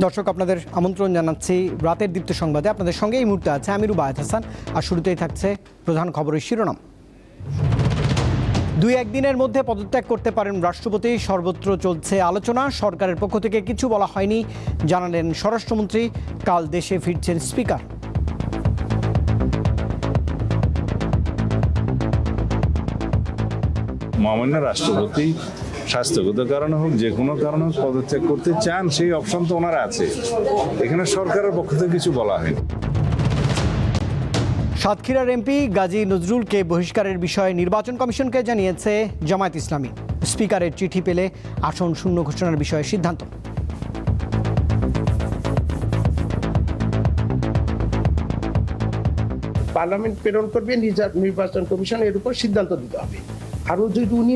দর্শক, আপনাদের আমন্ত্রণ জানাচ্ছি রাতের দীপ্ত সংবাদে। আপনাদের সঙ্গে এই মুহূর্তে আছে আমি রুবায়েত হাসান। আর শুরুতেই থাকছে প্রধান খবরের শিরোনাম। 2-1 দিনের মধ্যে পদত্যাগ করতে পারেন রাষ্ট্রপতি, সর্বত্র চলছে আলোচনা। সরকারের পক্ষ থেকে কিছু বলা হয়নি জানালেন স্বরাষ্ট্রমন্ত্রী। কাল দেশে ফিরছেন স্পিকার। মহামান্য রাষ্ট্রপতি স্বাস্থ্যগত কারণে হোক, যে কোনো কারণে হোক, পদত্যাগ করতে চান, সেই অপশন তো ওনারা আছে। এখানে সরকারের পক্ষ থেকে কিছু বলা হয়নি। সাতক্ষীরার এমপি গাজী নজরুলকে বহিষ্কারের বিষয়ে নির্বাচন কমিশনকে জানিয়েছে জামায়াত ইসলামী। স্পিকারের চিঠি পেলে আসন শূন্য ঘোষণার বিষয়ে সিদ্ধান্ত। পার্লামেন্ট প্রেরণ করবে, নির্বাচন কমিশন এর উপর সিদ্ধান্ত দিতে হবে। আরও যদি উনি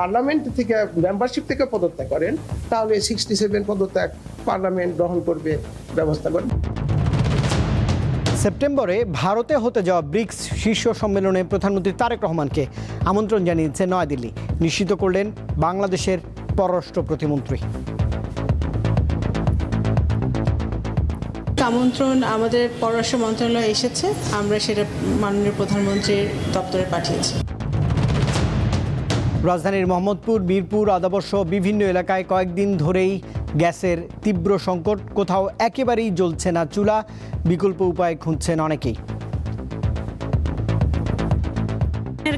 পার্লামেন্ট থেকে মেম্বারশিপ থেকে পদত্যাগ করেন, তাহলে 67 পদত্যাগ পার্লামেন্ট গ্রহণ করবে, ব্যবস্থা করবে। সেপ্টেম্বরে ভারতে হতে যাওয়া ব্রিক্স শীর্ষ সম্মেলনে প্রধানমন্ত্রী তারেক রহমানকে আমন্ত্রণ জানিয়েছে নয়াদিল্লি। নিশ্চিত করলেন বাংলাদেশের পররাষ্ট্র প্রতিমন্ত্রী। আমন্ত্রণ আমাদের পররাষ্ট্র মন্ত্রণালয়ে এসেছে, আমরা সেটা মাননীয় প্রধানমন্ত্রীর দপ্তরে পাঠিয়েছি। রাজধানীর মোহাম্মদপুর, বীরপুর, আদাবর্ষ বিভিন্ন এলাকায় কয়েকদিন ধরেই গ্যাসের তীব্র সংকট। কোথাও একেবারেই জ্বলছে না চুলা, বিকল্প উপায় খুঁজছেন অনেকেই।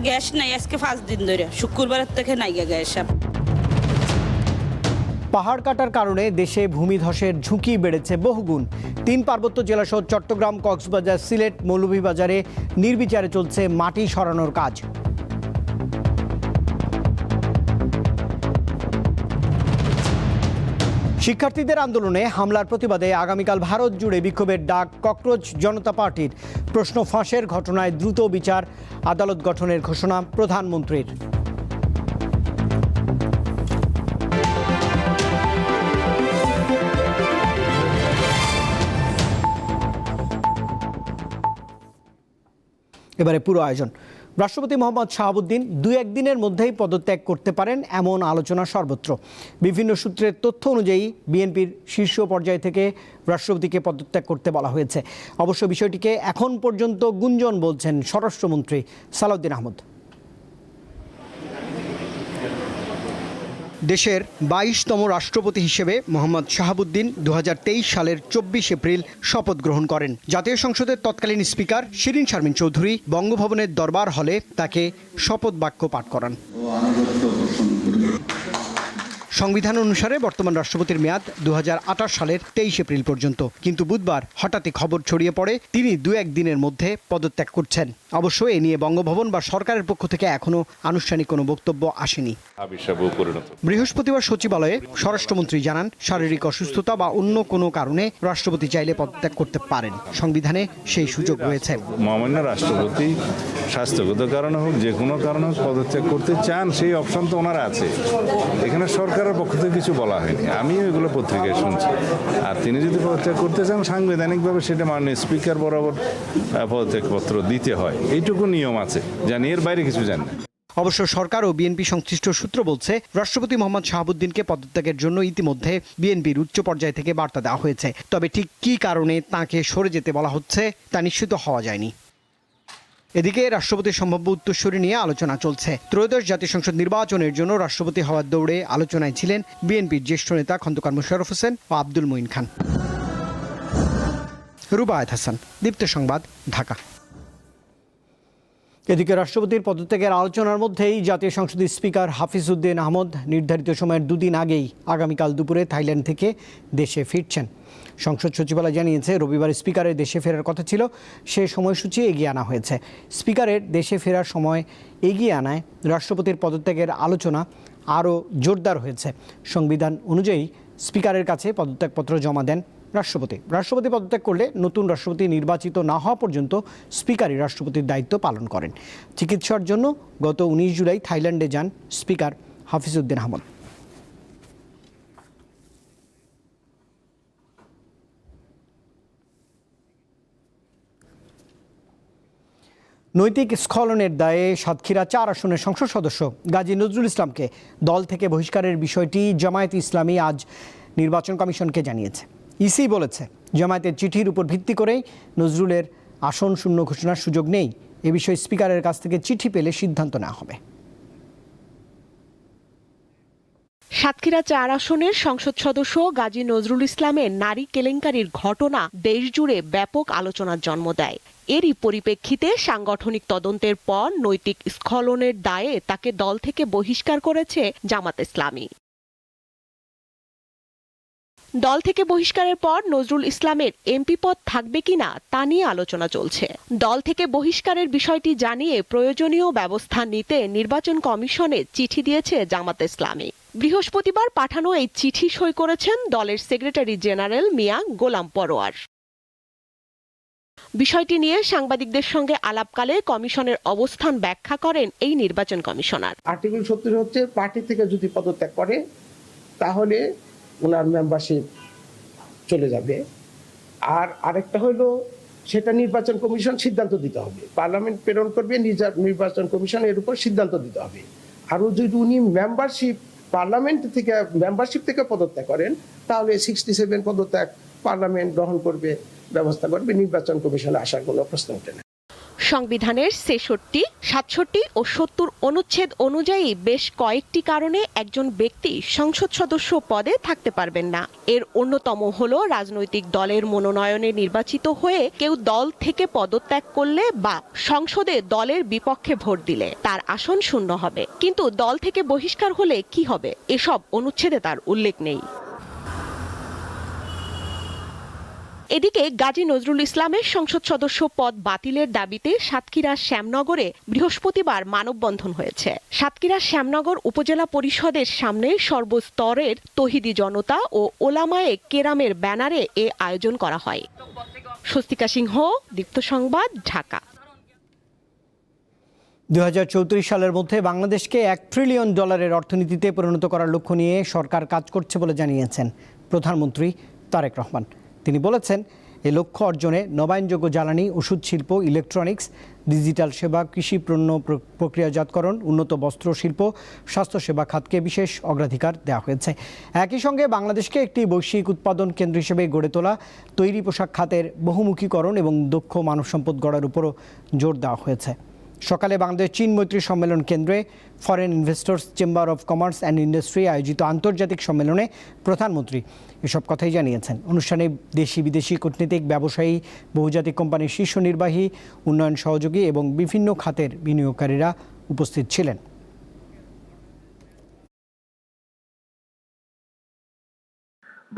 গ্যাস নাই, আজকে 5 দিন ধরে, শুক্রবারের থেকে নাই গ্যাস। পাহাড় কাটার কারণে দেশে ভূমিধসের ঝুঁকি বেড়েছে বহুগুণ। 3 পার্বত্য জেলাসহ চট্টগ্রাম, কক্সবাজার, সিলেট, মৌলভীবাজারে নির্বিচারে চলছে মাটি সরানোর কাজ। শিক্ষার্থীদের আন্দোলনে হামলার প্রতিবাদে আগামীকাল ভারত জুড়ে বিক্ষোভের ডাক ককরোচ জনতা পার্টির। প্রশ্ন ফাঁসের ঘটনায় দ্রুত বিচার, আদালত গঠনের ঘোষণা প্রধানমন্ত্রীর। এবারে পুরো আয়োজন। রাষ্ট্রপতি মোহাম্মদ শাহাবুদ্দিন 2-1 দিনের মধ্যেই পদত্যাগ করতে পারেন, এমন আলোচনা সর্বত্র। বিভিন্ন সূত্রের তথ্য অনুযায়ী বিএনপির শীর্ষ পর্যায় থেকে রাষ্ট্রপতিকে পদত্যাগ করতে বলা হয়েছে। অবশ্য বিষয়টিকে এখন পর্যন্ত গুঞ্জন বলছেন স্বরাষ্ট্রমন্ত্রী সালাউদ্দিন আহমদ। দেশের 22তম রাষ্ট্রপতি হিসেবে মোহাম্মদ শাহাবুদ্দিন 2023 সালের 24 এপ্রিল শপথ গ্রহণ করেন। জাতীয় সংসদের তৎকালীন স্পিকার শিরীন শারমিন চৌধুরী বঙ্গভবনের দরবার হলে তাকে শপথ বাক্য পাঠ করান। সংবিধান অনুসারে বর্তমান রাষ্ট্রপতির মেয়াদ 2028 সালের 23 এপ্রিল পর্যন্ত। কিন্তু বুধবার হঠাৎই খবর ছড়িয়ে পড়ে তিনি 2-1 দিনের মধ্যে পদত্যাগ করছেন। অবশ্য এ নিয়ে বঙ্গভবন বা সরকারের পক্ষ থেকে এখনো আনুষ্ঠানিক কোনো বক্তব্য আসেনি। বৃহস্পতিবার সচিবালয়ে স্বরাষ্ট্রমন্ত্রী জানান, শারীরিক অসুস্থতা বা অন্য কোনো কারণে রাষ্ট্রপতি চাইলে পদত্যাগ করতে পারেন। সংবিধানে সেই সুযোগ রয়েছে। মহামান্য রাষ্ট্রপতি স্বাস্থ্যগত কারণে হোক, যে কোনো কারণে হোক, পদত্যাগ করতে চান, সেই অপশন তো ওনারা আছে। এখানে সরকারের পক্ষ থেকে কিছু বলা হয়নি। আমিও এগুলো পত্রিকায় শুনছি। আর তিনি যদি পদত্যাগ করতে চান, সাংবিধানিকভাবে সেটা মাননীয় স্পিকার বরাবর পদত্যাগপত্র দিতে হয়, এইটুকু নিয়ম আছে। জানি, এর বাইরে কিছু জানি না। অবশ্য সরকার ও বিএনপি সংশ্লিষ্ট সূত্র বলছে, রাষ্ট্রপতি মোহাম্মদ শাহাবুদ্দিনকে পদত্যাগের জন্য ইতিমধ্যে বিএনপির উচ্চ পর্যায় থেকে বার্তা দেওয়া হয়েছে। তবে ঠিক কী কারণে তাঁকে সরে যেতে বলা হচ্ছে তা নিশ্চিত হওয়া যায়নি। এদিকে রাষ্ট্রপতির সম্ভাব্য উত্তরসূরি নিয়ে আলোচনা চলছে। ত্রয়োদশ জাতীয় সংসদ নির্বাচনের জন্য রাষ্ট্রপতি হওয়ার দৌড়ে আলোচনায় ছিলেন বিএনপির জ্যেষ্ঠ নেতা খন্দকার মোশাররফ হোসেন ও আব্দুল মঈন খান। রুবায়েত হাসান, দীপ্ত সংবাদ, ঢাকা। এদিকে রাষ্ট্রপতির পদত্যাগের আলোচনার মধ্যেই জাতীয় সংসদের স্পিকার হাফিজ উদ্দিন আহমদ নির্ধারিত সময়ের 2 দিন আগেই আগামীকাল দুপুরে থাইল্যান্ড থেকে দেশে ফিরছেন। সংসদ সচিবালয় জানিয়েছে, রবিবার স্পিকারের দেশে ফেরার কথা ছিল, সে সময়সূচি এগিয়ে আনা হয়েছে। স্পিকারের দেশে ফেরার সময় এগিয়ে আনায় রাষ্ট্রপতির পদত্যাগের আলোচনা আরও জোরদার হয়েছে। সংবিধান অনুযায়ী স্পিকারের কাছে পদত্যাগপত্র জমা দেন রাষ্ট্রপতি পদত্যাগ করলে নতুন রাষ্ট্রপতি নির্বাচিত না হওয়া পর্যন্ত স্পিকারই রাষ্ট্রপতির দায়িত্ব পালন করেন। চিকিৎসার জন্য গত 19 জুলাই থাইল্যান্ডে যান স্পিকার হাফিজ উদ্দিন আহমদ। নৈতিক স্খলনের দায়ে সাতক্ষীরা 4 আসনের সংসদ সদস্য গাজী নজরুল ইসলামকে দল থেকে বহিষ্কারের বিষয়টি জামায়াত ইসলামী আজ নির্বাচন কমিশনকে জানিয়েছে। ইসি বলেছে, জামায়াতের চিঠির উপর ভিত্তি করেই নজরুলের আসন শূন্য ঘোষণার সুযোগ নেই। এ বিষয়ে স্পিকারের কাছ থেকে চিঠি পেলে সিদ্ধান্ত নেওয়া হবে। সাতক্ষীরা ৪ আসনের সংসদ সদস্য গাজী নজরুল ইসলামের নারী কেলেঙ্কারির ঘটনা দেশজুড়ে ব্যাপক আলোচনার জন্ম দেয়। এরই পরিপ্রেক্ষিতে সাংগঠনিক তদন্তের পর নৈতিক স্খলনের দায়ে তাকে দল থেকে বহিষ্কার করেছে জামাত ইসলামী। দল থেকে বহিষ্কারের পর নজরুল ইসলামের এমপি পদ থাকবে কিনা তা নিয়ে আলোচনা চলছে। দল থেকে বহিষ্কারের বিষয়টি জানিয়ে প্রয়োজনীয় ব্যবস্থা নিতে নির্বাচন কমিশনে চিঠি দিয়েছে জামাত ইসলামী। বৃহস্পতিবার পাঠানো এই চিঠি সই করেছেন দলের সেক্রেটারি জেনারেল মিয়া গোলাম পরোয়ার। বিষয়টি নিয়ে সাংবাদিকদের সঙ্গে আলাপকালে কমিশনের অবস্থান ব্যাখ্যা করেন এই নির্বাচন কমিশনার। আর্টিকেল 70 হচ্ছে পার্টি থেকে যদি পদত্যাগ করে তাহলে ওনার মেম্বারশিপ চলে যাবে। আর আরেকটা হলো সেটা নির্বাচন কমিশন সিদ্ধান্ত দিতে হবে, পার্লামেন্ট প্রেরণ করবে, নির্বাচন কমিশন এর উপর সিদ্ধান্ত দিতে হবে। আর যদি উনি পার্লামেন্ট থেকে মেম্বারশিপ থেকে পদত্যাগ করেন তাহলে 67 পদত্যাগ পার্লামেন্ট গ্রহণ করবে, ব্যবস্থা করবে, নির্বাচন কমিশনে আসার কোনো প্রশ্ন ওঠে না। সংবিধানের ৬৬, ৬৭ ও ৭০ অনুচ্ছেদ অনুযায়ী বেশ কয়েকটি কারণে একজন ব্যক্তি সংসদ সদস্য পদে থাকতে পারবেন না। এর অন্যতম হল রাজনৈতিক দলের মনোনয়নে নির্বাচিত হয়ে কেউ দল থেকে পদত্যাগ করলে বা সংসদে দলের বিপক্ষে ভোট দিলে তার আসন শূন্য হবে। কিন্তু দল থেকে বহিষ্কার হলে কি হবে, এসব অনুচ্ছেদে তার উল্লেখ নেই। এদিকে গাজী নজরুল ইসলামের সংসদ সদস্য পদ বাতিলের দাবিতে সাতক্ষীরা শ্যামনগরে বৃহস্পতিবার মানববন্ধন হয়েছে। সাতক্ষীরা শ্যামনগর উপজেলা পরিষদের সামনে সর্বস্তরের তৌহিদি জনতা ও ওলামায়ে কেরামের ব্যানারে এ আয়োজন করা হয়। স্বস্তিকা সিংহ, দীপ্ত সংবাদ, ঢাকা। 2034 সালের মধ্যে বাংলাদেশকে $1 ট্রিলিয়ন অর্থনীতিতে পরিণত করার লক্ষ্য নিয়ে সরকার কাজ করছে বলে জানিয়েছেন প্রধানমন্ত্রী তারেক রহমান। তিনি বলেছেন, এই লক্ষ্য অর্জনে নবায়নযোগ্য জ্বালানি, ওষুধ শিল্প, ইলেকট্রনিক্স, ডিজিটাল সেবা, কৃষি পণ্য প্রক্রিয়াজাতকরণ, উন্নত বস্ত্র শিল্প, স্বাস্থ্যসেবা খাতকে বিশেষ অগ্রাধিকার দেওয়া হয়েছে। একই সঙ্গে বাংলাদেশকে একটি বৈশ্বিক উৎপাদন কেন্দ্র হিসেবে গড়ে তোলা, তৈরি পোশাক খাতের বহুমুখীকরণ এবং দক্ষ মানব সম্পদ গড়ার উপরও জোর দেওয়া হয়েছে। সকালে বাংলাদেশ চীন মৈত্রী সম্মেলন কেন্দ্রে foreign investors chamber of commerce and industry আয়োজিত আন্তর্জাতিক সম্মেলনে প্রধানমন্ত্রী এসব কথাই জানিয়েছেন। অনুষ্ঠানে দেশি বিদেশি কূটনীতিক, ব্যবসায়ী, বহুজাতিক কোম্পানির শীর্ষ নির্বাহী, উন্নয়ন সহযোগী এবং বিভিন্ন খাতের বিনিয়োগকারীরা উপস্থিত ছিলেন।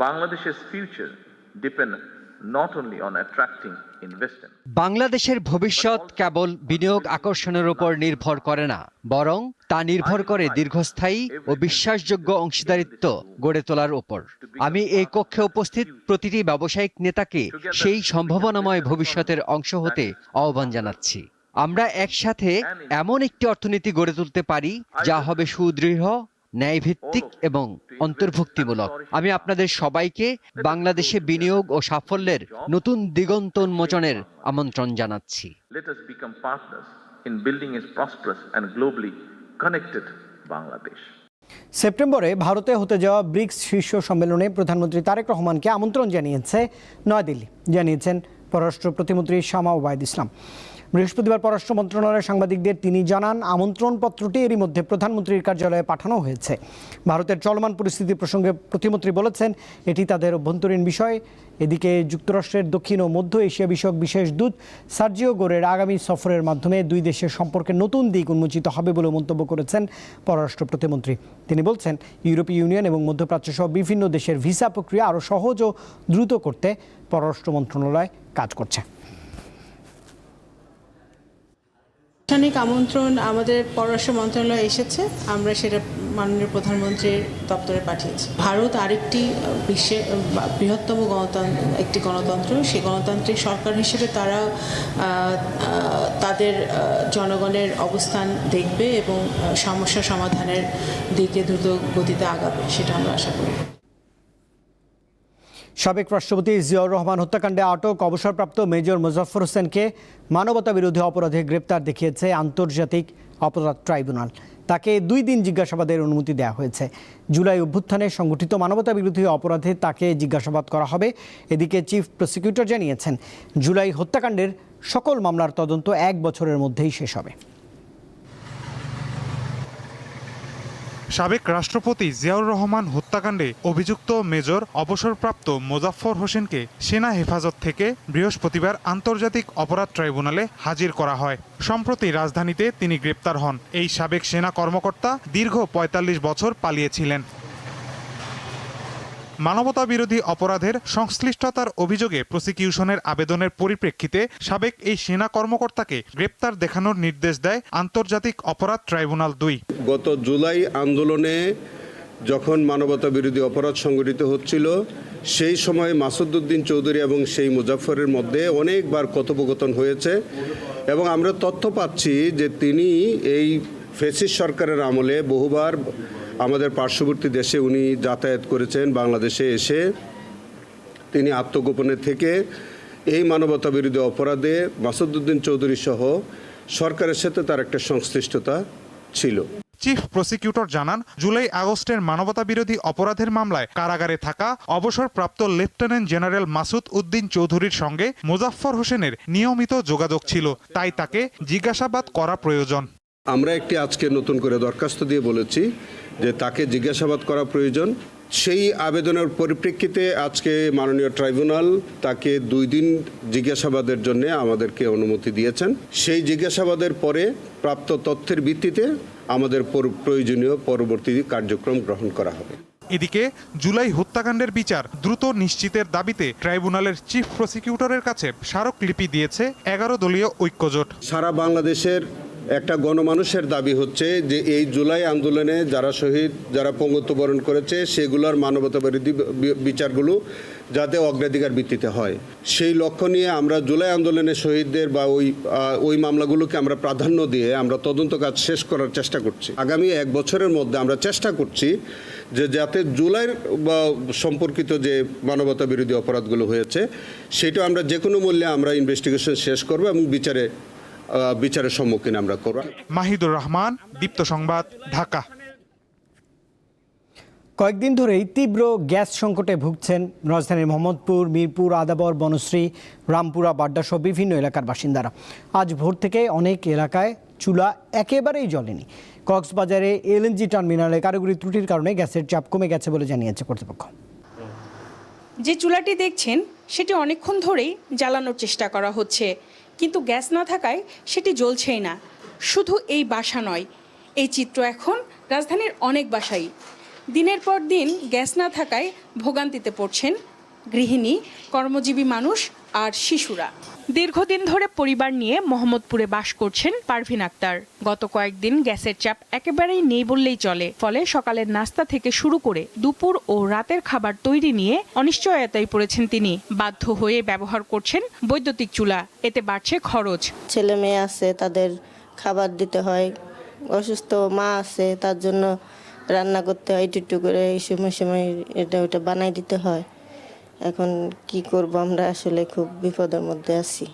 Bangladesh's future depends not only on attracting investment. বাংলাদেশের ভবিষ্যৎ কেবল বিনিয়োগ আকর্ষণের উপর নির্ভর করে না, বরং তা নির্ভর করে দীর্ঘস্থায়ী ও বিশ্বাসযোগ্য অংশীদারিত্ব গড়ে তোলার উপর। আমি এই কক্ষে উপস্থিত প্রতিটি ব্যবসায়িক নেতাকে সেই সম্ভাবনাময় ভবিষ্যতের অংশ হতে আহ্বান জানাচ্ছি। আমরা একসাথে এমন একটি অর্থনীতি গড়ে তুলতে পারি যা হবে সুদৃঢ়, ন্যায়ভিত্তিক এবং অন্তর্ভুক্তিমূলক। আমি আপনাদের সবাইকে বাংলাদেশে বিনিয়োগ ও সাফল্যের নতুন দিগন্ত উন্মোচনের আমন্ত্রণ জানাচ্ছি। Let us become partners in building a prosperous and globally connected Bangladesh. সেপ্টেম্বরে ভারতে হতে যাওয়া ব্রিক্স শীর্ষ সম্মেলনে প্রধানমন্ত্রী তারেক রহমানকে আমন্ত্রণ জানিয়েছে নয়াদিল্লি, জানিয়েছেন পররাষ্ট্র প্রতিমন্ত্রী শামা ওবায়দ ইসলাম। বৃহস্পতিবার পররাষ্ট্র মন্ত্রণালয়ের সাংবাদিকদের তিনি জানান, আমন্ত্রণপত্রটি এরই মধ্যে প্রধানমন্ত্রীর কার্যালয়ে পাঠানো হয়েছে। ভারতের চলমান পরিস্থিতি প্রসঙ্গে প্রতিমন্ত্রী বলেছেন, এটি তাদের অভ্যন্তরীণ বিষয়। এদিকে যুক্তরাষ্ট্রের দক্ষিণ ও মধ্য এশিয়া বিষয়ক বিশেষ দূত সার্জিও গোরের আগামী সফরের মাধ্যমে দুই দেশের সম্পর্কে নতুন দিক উন্মোচিত হবে বলে মন্তব্য করেছেন পররাষ্ট্র প্রতিমন্ত্রী। তিনি বলছেন, ইউরোপীয় ইউনিয়ন এবং মধ্যপ্রাচ্য সহ বিভিন্ন দেশের ভিসা প্রক্রিয়া আরও সহজ ও দ্রুত করতে পররাষ্ট্র মন্ত্রণালয় কাজ করছে। আনুষ্ঠানিক আমন্ত্রণ আমাদের পররাষ্ট্র মন্ত্রণালয়ে এসেছে, আমরা সেটা মাননীয় প্রধানমন্ত্রীর দপ্তরে পাঠিয়েছি। ভারত আরেকটি বিশ্বের বৃহত্তম গণতন্ত্র, সেই গণতান্ত্রিক সরকার হিসেবে তারা তাদের জনগণের অবস্থান দেখবে এবং সমস্যা সমাধানের দিকে দ্রুত গতিতে আগাবে, সেটা আমরা আশা করি। সাবেক রাষ্ট্রপতি জিয়াউর রহমান হত্যাকাণ্ডে আটক অবসরপ্রাপ্ত মেজর মোজাফফর হোসেনকে মানবতা বিরোধী অপরাধে গ্রেপ্তার দেখিয়েছে আন্তর্জাতিক অপরাধ ট্রাইব্যুনাল। তাকে 2 দিন জিজ্ঞাসাবাদের অনুমতি দেওয়া হয়েছে। জুলাই অভ্যুত্থানে সংগঠিত মানবতা বিরোধী অপরাধে তাকে জিজ্ঞাসাবাদ করা হবে। এদিকে চিফ প্রসিকিউটর জানিয়েছেন, জুলাই হত্যাকাণ্ডের সকল মামলার তদন্ত 1 বছরের মধ্যেই শেষ হবে। সাবেক রাষ্ট্রপতি জিয়াউর রহমান হত্যাকাণ্ডে অভিযুক্ত মেজর অবসরপ্রাপ্ত মোজাফফর হোসেনকে সেনা হেফাজত থেকে বৃহস্পতিবার আন্তর্জাতিক অপরাধ ট্রাইব্যুনালে হাজির করা হয়। সম্প্রতি রাজধানীতে তিনি গ্রেপ্তার হন। এই সাবেক সেনা কর্মকর্তা দীর্ঘ ৪৫ বছর পালিয়েছিলেন। মানবতা বিরোধী অপরাধের সংশ্লিষ্টতার অভিযোগে প্রসিকিউশনের আবেদনের পরিপ্রেক্ষিতে সাবেক এই সেনা কর্মকর্তাকে গ্রেপ্তার দেখানোর নির্দেশ দেয় আন্তর্জাতিক অপরাধ ট্রাইব্যুনাল 2। গত জুলাই আন্দোলনে যখন মানবতা বিরোধী অপরাধ সংগঠিত হচ্ছিল, সেই সময় মাসুদউদ্দিন চৌধুরী এবং সেই মুজাফফরের মধ্যে অনেকবার কথোপকথন হয়েছে এবং আমরা তথ্য পাচ্ছি যে তিনি এই ফ্যাসিস্ট সরকারের আমলে বহুবার আমাদের পার্শ্ববর্তী দেশে উনি যাতায়াত করেছেন। বাংলাদেশে এসে তিনি আত্মগোপনে থেকে এই মানবতা বিরোধী অপরাধে মাসুদউদ্দিন চৌধুরী সহ সরকারের সাথে তার একটা সংশ্লিষ্টতা ছিল। চিফ প্রসিকিউটর জানান, জুলাই আগস্টের মানবতা বিরোধী অপরাধের মামলায় কারাগারে থাকা অবসরপ্রাপ্ত লেফটেন্যান্ট জেনারেল মাসুদ উদ্দিন চৌধুরীর সঙ্গে মোজাফফর হোসেনের নিয়মিত যোগাযোগ ছিল, তাই তাকে জিজ্ঞাসাবাদ করা প্রয়োজন। আমরা একটি আজকে নতুন করে দরখাস্ত দিয়ে বলেছি যে তাকে জিজ্ঞাসাবাদ করা প্রয়োজন। সেই আবেদনের পরিপ্রেক্ষিতে আজকে মাননীয় ট্রাইব্যুনাল তাকে 2 দিন জিজ্ঞাসাবাদের জন্য আমাদেরকে অনুমতি দিয়েছেন। সেই জিজ্ঞাসাবাদের পরে প্রাপ্ত তথ্যের ভিত্তিতে আমাদের প্রয়োজনীয় পরবর্তী কার্যক্রম গ্রহণ করা হবে। এদিকে জুলাই হত্যাকাণ্ডের বিচার দ্রুত নিশ্চিতের দাবিতে ট্রাইব্যুনালের চিফ প্রসিকিউটরের কাছে স্মারকলিপি দিয়েছে 11 দলীয় ঐক্যজোট। সারা বাংলাদেশের একটা গণমানুষের দাবি হচ্ছে যে এই জুলাই আন্দোলনে যারা শহীদ, যারা পঙ্গুত্ব বরণ করেছে, সেগুলোর মানবতা বিরোধী বিচারগুলো যাতে অগ্রাধিকার ভিত্তিতে হয়, সেই লক্ষ্য নিয়ে আমরা জুলাই আন্দোলনে শহীদদের বা ওই মামলাগুলোকে আমরা প্রাধান্য দিয়ে আমরা তদন্ত কাজ শেষ করার চেষ্টা করছি। আগামী 1 বছরের মধ্যে আমরা চেষ্টা করছি যে যাতে জুলাইয়ের সম্পর্কিত যে মানবতা বিরোধী অপরাধগুলো হয়েছে সেটা আমরা যে কোনো মূল্যে আমরা ইনভেস্টিগেশন শেষ করব এবং বিচারের সম্মুখীন আমরা করব। মাহিদুর রহমান, দীপ্ত সংবাদ, ঢাকা। কয়েকদিন ধরেই তীব্র গ্যাস সংকটে ভুগছেন রাজধানীর মোহাম্মদপুর, মিরপুর, আদাবর, বনশ্রী, রামপুরা, বাড্ডা সহ বিভিন্ন এলাকার বাসিন্দারা। আজ ভোর থেকে অনেক এলাকায় চুলা একেবারেই জ্বলেনি। কক্সবাজারে এলএনজি টার্মিনালে কারিগরি ত্রুটির কারণে গ্যাসের চাপ কমে গেছে বলে জানিয়েছে কর্তৃপক্ষ। যে চুলাটি দেখছেন সেটি অনেকক্ষণ ধরেই জ্বালানোর চেষ্টা করা হচ্ছে, কিন্তু গ্যাস না থাকায় সেটি জ্বলছেই না। শুধু এই বাসা নয়, এই চিত্র এখন রাজধানীর অনেক বাসাই। দিনের পর দিন গ্যাস না থাকায় ভোগান্তিতে পড়ছেন গৃহিণী, কর্মজীবী মানুষ আর শিশুরা। দীর্ঘদিন ধরে পরিবার নিয়ে মোহাম্মদপুরে বাস করছেন পারভিন আক্তার। গত কয়েকদিন গ্যাসের চাপ একেবারেই নেই বললেই চলে। ফলে সকালের নাস্তা থেকে শুরু করে দুপুর ও রাতের খাবার তৈরি নিয়ে অনিশ্চয়তায় পড়েছেন তিনি। বাধ্য হয়ে ব্যবহার করছেন বৈদ্যুতিক চুলা, এতে বাড়ছে খরচ। ছেলে মেয়ে আছে, তাদের খাবার দিতে হয়, অসুস্থ মা আছে, তার জন্য রান্না করতে হয় একটু করে, এই সময় এটা ওটা বানাই দিতে হয়। এখন কি করব, আমরা আসলে খুব বিপদের মধ্যে আছি।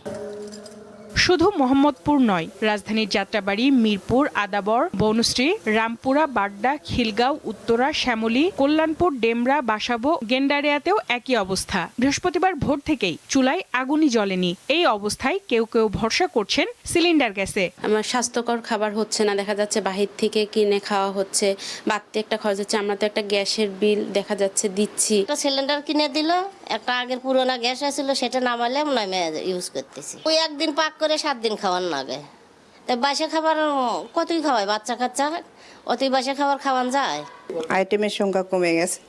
শুধু মোহাম্মদপুর নয়, রাজধানীর যাত্রাবাড়ি, মিরপুর, আদাবর, বনশ্রী, রামপুরা, বাড্ডা, খিলগাঁও, উত্তরা, শ্যামলী, কল্যাণপুর, ডেমরা, বাসাবো, গেন্ডারিয়াতেও একই অবস্থা। বৃহস্পতিবার ভোর থেকেই চুলায় আগুনই জ্বলেনি। এই অবস্থায় কেউ কেউ ভরসা করছেন সিলিন্ডার গ্যাসে। আমার স্বাস্থ্যকর খাবার হচ্ছে না, দেখা যাচ্ছে বাহির থেকে কিনে খাওয়া হচ্ছে, বাড়তি একটা খরচ হচ্ছে। আমরা তো একটা গ্যাসের বিল দেখা যাচ্ছে দিচ্ছি। একটা সিলিন্ডার কিনে দিল, একটা আগের পুরোনো গ্যাস আছিল সেটা নামালে আমরা ইউজ করতেছি। ওই একদিন পাক করে 7 দিন খাওয়ার লাগে। তাই বাসা খাবার কতই খাওয়ায়, বাচ্চা কাচ্চা অতই বাসা খাবার খাওয়ান যায়। আইটেমের সংখ্যা কমে গেছে।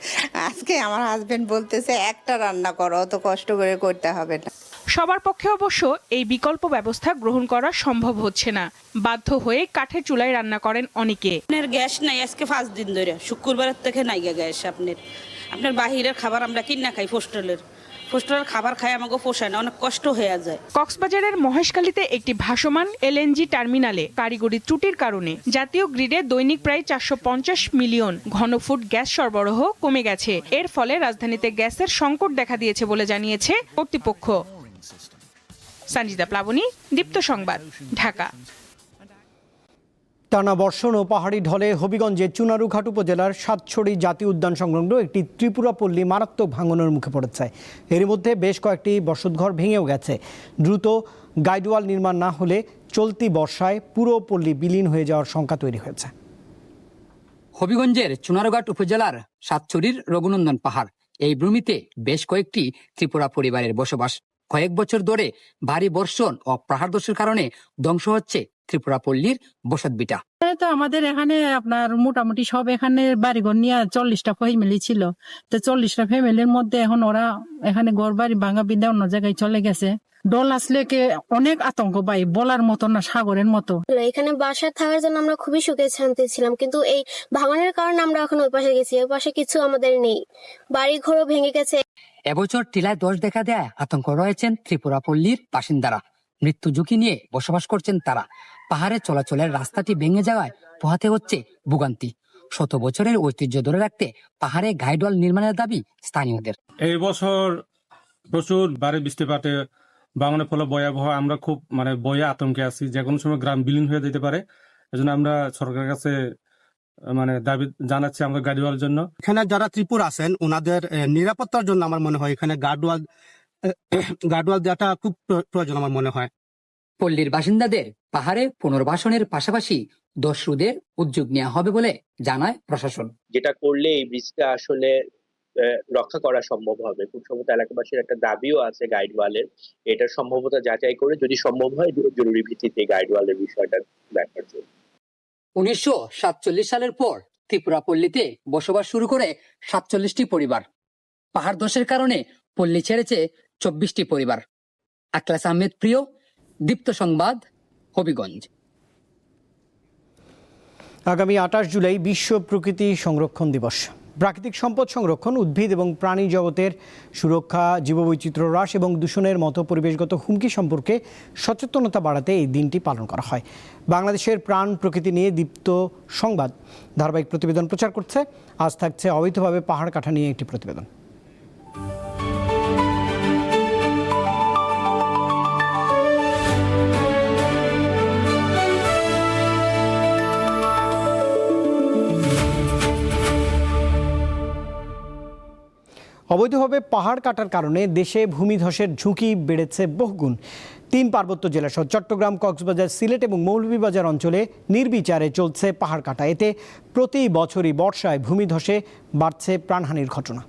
আজকে আমার হাজবেন্ড বলতেছে একটা রান্না করো, অত কষ্ট করে করতে হবে না। সবার পক্ষে অবশ্য এই বিকল্প ব্যবস্থা গ্রহণ করা সম্ভব হচ্ছে না। বাধ্য হয়ে কাঠের চুলায় রান্না করেন অনেকে। আপনার গ্যাস নাই আজকে 5 দিন ধরে, শুক্রবারের থেকে নাই গ্যাস। আপনার বাহিরের খাবার আমরা কিনা খাই, হোস্টেলের খাবার খাই, আমাকে পোষায় না, অনেক কষ্ট হয়ে যায়। কক্সবাজারের মহেশখালীতে একটি ভাসমান এলএনজি টার্মিনালে কারিগরি ত্রুটির কারণে জাতীয় গ্রিডে দৈনিক প্রায় 450 মিলিয়ন ঘনফুট গ্যাস সরবরাহ কমে গেছে। এর ফলে রাজধানীতে গ্যাসের সংকট দেখা দিয়েছে বলে জানিয়েছে কর্তৃপক্ষ। সঞ্জিতা প্লাবনী, দীপ্ত সংবাদ, ঢাকা। টানা বর্ষণ ও পাহাড়ি ঢলে হবিগঞ্জের চুনারুঘাট উপজেলার সাতছড়ি জাতীয় উদ্যান সংলগ্ন একটি ত্রিপুরা পল্লী মারাত্মক ভাঙনের মুখে পড়েছে। এর মধ্যে বেশ কয়েকটি বসতঘর ভেঙেও গেছে। দ্রুত গাইডওয়াল নির্মাণ না হলে চলতি বর্ষায় পুরো পল্লী বিলীন হয়ে যাওয়ার শঙ্কা তৈরি হয়েছে। হবিগঞ্জের চুনারুঘাট উপজেলার সাতছড়ির রঘুনন্দন পাহাড়, এই ভূমিতে বেশ কয়েকটি ত্রিপুরা পরিবারের বসবাস। কয়েক বছর ধরে ভারী বর্ষণ ও পাহাড় ধসের কারণে ধ্বংস হচ্ছে ত্রিপুরা পল্লীর বসতভিটা। তো আমাদের এখানে আপনার মোটামুটি সব এখানে বাড়িঘর নিয়ে 40টা ফ্যামিলি ছিল। তো 40টা ফ্যামিলির মধ্যে এখন ওরা এখানে ঘর বাড়ি ভাঙা বিন্দা অন্য জায়গায় চলে গেছে। ডল আসলে অনেক আতঙ্ক পাই, বলার মতো না, সাগরের মতো। এখানে বাসায় থাকার জন্য আমরা খুবই সুখে শান্তি ছিলাম, কিন্তু এই ভাঙনের কারণে আমরা এখন ওই পাশে গেছি। ওই পাশে কিছু আমাদের নেই, বাড়ি ঘরও ভেঙে গেছে। এবছর টিলায় ধস দেখা দেয় আতঙ্ক রয়েছেন ত্রিপুরা পল্লীর বাসিন্দারা। মৃত্যু ঝুঁকি নিয়ে বসবাস করছেন তারা। পাহাড়ে চলাচলের রাস্তাটি ভেঙে যাওয়ায় পোহাতে হচ্ছে ভোগান্তি। 100 বছরের ঐতিহ্য ধরে রাখতে পাহাড়ে গাইডওয়াল নির্মাণের দাবি স্থানীয়দের। এই বছর প্রচুর ভারী বৃষ্টিপাতে ভাঙনের ফলে ভয়াবহ, আমরা খুব বয়ে আতঙ্কে আছি। যে কোনো সময় গ্রাম বিলীন হয়ে যেতে পারে। এজন্য আমরা সরকারের কাছে দাবি জানাচ্ছি আমরা গাইডওয়ালের জন্য। এখানে যারা ত্রিপুরা আছেন ওনাদের নিরাপত্তার জন্য আমার মনে হয় এখানে গার্ডওয়াল দেওয়াটা খুব প্রয়োজন আমার মনে হয়। পল্লীর বাসিন্দাদের পাহাড়ে পুনর্বাসনের পাশাপাশি ধস রোধের উদ্যোগ নেওয়া হবে বলে জানায় প্রশাসন। যেটা করলে এই ব্রিজটা আসলে রক্ষা করা সম্ভব হবে। খুব সম্ভবত এলাকাবাসীর একটা দাবিও আছে গাইডওয়ালের। এটা সম্ভবতা যাচাই করে যদি সম্ভব হয় জরুরি ভিত্তিতে গাইডওয়ালের বিষয়টা দেখার জন্য। 1947 সালের পর ত্রিপুরা পল্লীতে বসবাস শুরু করে 47টি পরিবার। পাহাড় ধসের কারণে পল্লী ছেড়েছে 24টি পরিবার। আকলাস আহমেদ প্রিয়, দীপ্ত সংবাদ, হবিগঞ্জ। আগামী 28 জুলাই বিশ্ব প্রকৃতি সংরক্ষণ দিবস। প্রাকৃতিক সম্পদ সংরক্ষণ, উদ্ভিদ এবং প্রাণী জগতের সুরক্ষা, জীববৈচিত্র্য হ্রাস এবং দূষণের মতো পরিবেশগত হুমকি সম্পর্কে সচেতনতা বাড়াতে এই দিনটি পালন করা হয়। বাংলাদেশের প্রাণ প্রকৃতি নিয়ে দীপ্ত সংবাদ ধারাবাহিক প্রতিবেদন প্রচার করছে। আজ থাকছে অবৈধভাবে পাহাড় কাটা নিয়ে একটি প্রতিবেদন। অবৈধভাবে পাহাড় কাটার কারণে দেশে ভূমিধসের ঝুঁকি বেড়েছে বহুগুণ। 3 পার্বত্য জেলাসহ চট্টগ্রাম, কক্সবাজার, সিলেট এবং মৌলভীবাজার অঞ্চলে নির্বিচারে চলছে পাহাড় কাটা। এতে প্রতি বছরই বর্ষায় ভূমিধসে বাড়ছে প্রাণহানির ঘটনা।